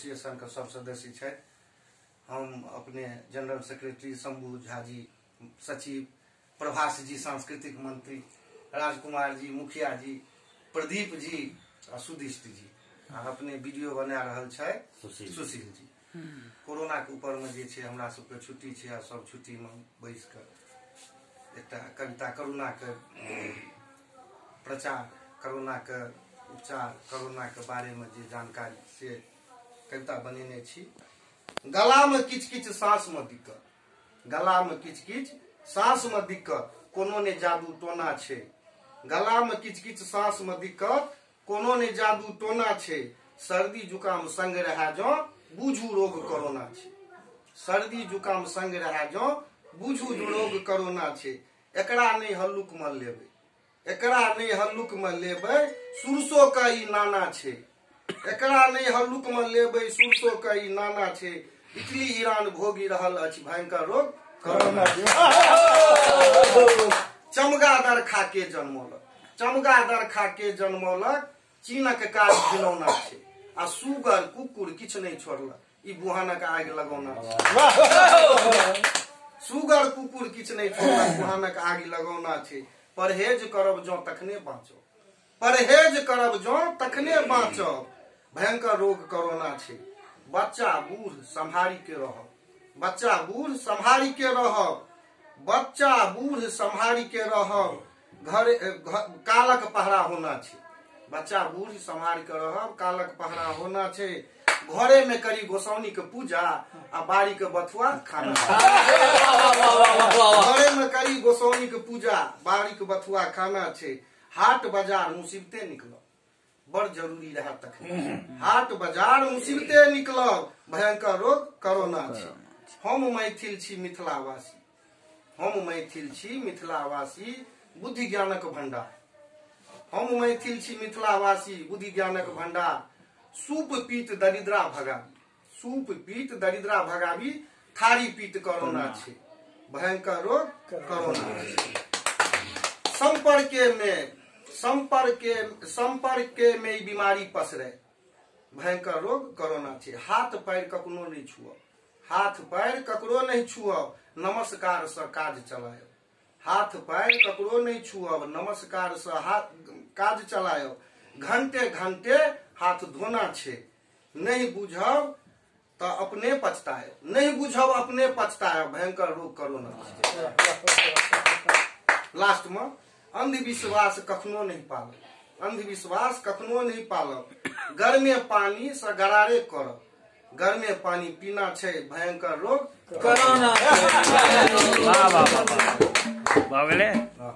Association का सब सदस्य छथि। हम अपने जनरल सेक्रेटरी शंभू झा जी, सचिव प्रभास जी, सांस्कृतिक मंत्री राजकुमार जी, मुखिया जी, प्रदीप जी और सुदिष्ट जी, अपने वीडियो बना रहल छै सुशील जी। कोरोना के ऊपर में जे छै हमरा सबके छुट्टी छै आ सब छुट्टी में बैस कर एकटा कविता कोरोना के प्रचार, कोरोना के उपचार, कोरोना के बारे में जे जानकारी से कविता बनेने छी। गला में किच किच सांस में दिक्कत, गला में किच किच सांस में दिक्कत, कोनो ने जादू टोना छे। गला में किच किच सांस में दिक्कत, कोनो ने जादू टोना छे। सर्दी जुकाम संग रहा जो बुझू रोग कोरोना छे। सर्दी जुकाम संग रहा जो बुझू रोग कोरोना छे। एकरा नहीं हल्लुक में लेबे, एकरा नहीं हल्लुक में लेबे, सुरसो का ई नाना छे। एकरा नहीं हल्लुक में लेबे, सुरसो का ई नाना छे। इटली ईरान भोगी रहल अछि भयंकर रोग कोरोना। चमगादड़ खा के जन्मौलक, चमगादड़ खा के जन्मौलक, चीनक काज खिलौना छे। आ सुगर कुकुर किछ नहीं छोड़लक, ई बुहानक आग लगौना छे। सुगर कुकुर किछ नहीं छोड़लक, बुहानक आग लगौना छे। परहेज करब जो तखने बाँचब, परहेज करब जो तखने बाँचब, भयंकर रोग कोरोना छे। बच्चा बूढ़ संभारी के रहब, बच्चा बूढ़ संभारी के रहब, बच्चा बूढ़ संभारी के रहब। घर कालक पहरा होना छे, बच्चा बूढ़ संभाल के रहब, कालक पहरा होना छे। घरे में करी गोसाउनी के पूजा आ बाड़ी के बथुआ खाना। घरे में करी गोसाउनी के पूजा, बाड़ी के बथुआ खाना छे। हाट बाजार मुसीबते निकलब, बड़ जरूरी रहा तखने। हाट बाजार मुसीबते निकलब, भयंकर रोग कोरोना छे। हम मैथिल छी मिथिलावासी, हम मैथिल छी मिथिलावासी, बुद्धि ज्ञानक भंडार। हम मैथिल छी मिथिलावासी, बुद्धि ज्ञानक भंडार। सूप पीत दरिद्रा भगावी, सूप पीत दरिद्रा भगावी, थारी पीत कोरोना छे। भयंकर रोग कोरोना छे। संपर्क में ई बीमारी पसरे, भयंकर रोग कोरोना छे। हाथ पैर कखनो नहीं छुअब, हाथ पैर ककरो नहीं छुअब, नमस्कार से काज चलायब। हाथ पैर ककरो नहीं छुअब, नमस्कार से काज चलायब। घंटे घंटे हाथ धोना छे। नहीं बुझब तो अपने पछतायब, नहीं बुझब अपने पछतायब, भयंकर रोग कोरोना छे। लास्ट में अंधविश्वास कखनो नहीं पालब, अंधविश्वास कखनो नहीं पालब। गर्मे पानी से गरारे करब, गर्मे पानी पीना छे, भयंकर रोग कोरोना। वाह वाह वाह,